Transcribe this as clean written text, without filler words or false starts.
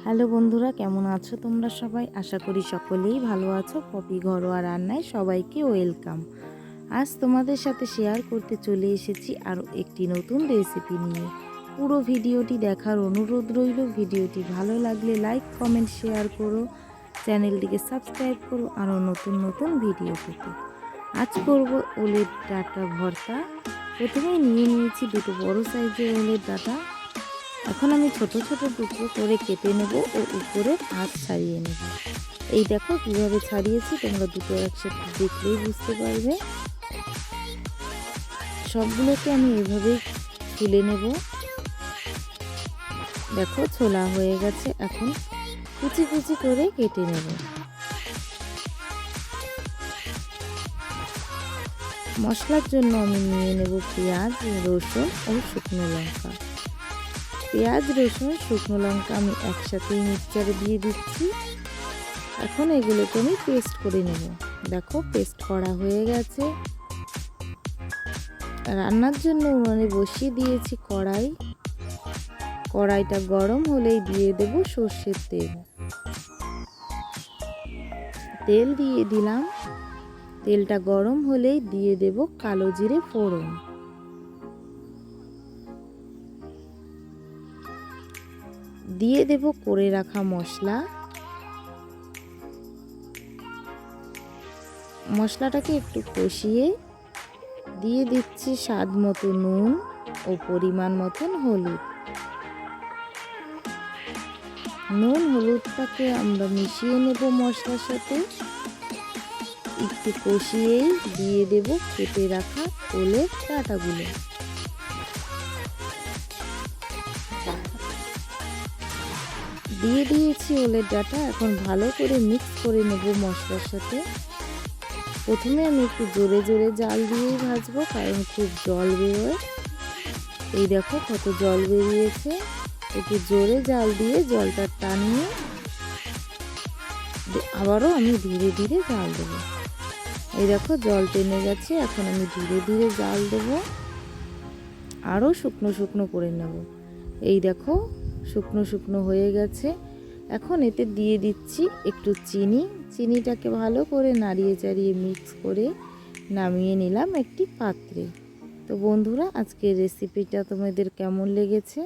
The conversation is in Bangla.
হ্যালো বন্ধুরা, কেমন আছো তোমরা সবাই? আশা করি সকলেই ভালো আছো। পপি ঘরোয়া রান্নায় সবাইকে ওয়েলকাম। আজ তোমাদের সাথে শেয়ার করতে চলে এসেছি আরও একটি নতুন রেসিপি নিয়ে। পুরো ভিডিওটি দেখার অনুরোধ রইল। ভিডিওটি ভালো লাগলে লাইক, কমেন্ট, শেয়ার করো। চ্যানেলটিকে সাবস্ক্রাইব করো আরও নতুন নতুন ভিডিও পেতে। আজ করব ওলের ডাঁটা ভর্তা। প্রথমেই নিয়ে নিয়েছি দুটো বড় সাইজের ওলের ডাঁটা। এখন আমি ছোট ছোট টুকরো করে কেটে নেব ও উপরে আঁশ ছাড়িয়ে নেব। এই দেখো কিভাবে ছাড়িয়েছি, তোমরা দুটো একসাথে দেখলেই বুঝতে পারবে। সবগুলোকে আমি এভাবেই তুলে নেব। দেখো ছোলা হয়ে গেছে, এখন কুচি কুচি করে কেটে নেব। মশলার জন্য আমি নিয়ে নেব পেঁয়াজ, রসুন ও শুকনো লঙ্কা। পেঁয়াজ, রসুন, শুকনো লঙ্কা আমি একসাথেই মিক্সচারে দিয়ে দিচ্ছি। এখন এগুলোকে আমি পেস্ট করে নেব। দেখো পেস্ট করা হয়ে গেছে। রান্নার জন্য উনুনে বসিয়ে দিয়েছি কড়াই। কড়াইটা গরম হলেই দিয়ে দেব সর্ষের তেল। তেল দিয়ে দিলাম। তেলটা গরম হলেই দিয়ে দেব কালো জিরে ফোড়ন। দিয়ে দেব করে রাখা মশলা। মশলাটাকে একটু কষিয়ে দিয়ে দিচ্ছি স্বাদ মতো নুন ও পরিমাণ মতন হলুদ। নুন হলুদটাকে আমরা মিশিয়ে নেব মশলার সাথে। একটু কষিয়েই দিয়ে দেব কেটে রাখা ওলের ডাঁটাগুলো। দিয়ে দিয়েছি ওলের ডাঁটা। এখন ভালো করে মিক্স করে নেব মশলার সাথে। প্রথমে আমি একটু জোরে জোরে জাল দিয়েই ভাজবো, কারণ খুব জল বেরোয়। এই দেখো কত জল বেরিয়েছে। একটু জোরে জাল দিয়ে জলটা টানিয়ে আবারও আমি ধীরে ধীরে জাল দেবো। এই দেখো জল টেনে গেছে। এখন আমি ধীরে ধীরে জাল দেবো, আরও শুকনো শুকনো করে নেব। এই দেখো শুকনো শুকনো হয়ে গেছে। এখন এতে দিয়ে দিচ্ছি একটু চিনি। চিনিটাকে ভালো করে নাড়িয়ে চাড়িয়ে মিক্স করে নামিয়ে নিলাম একটি পাত্রে। তো বন্ধুরা, আজকের রেসিপিটা তোমাদের কেমন লেগেছে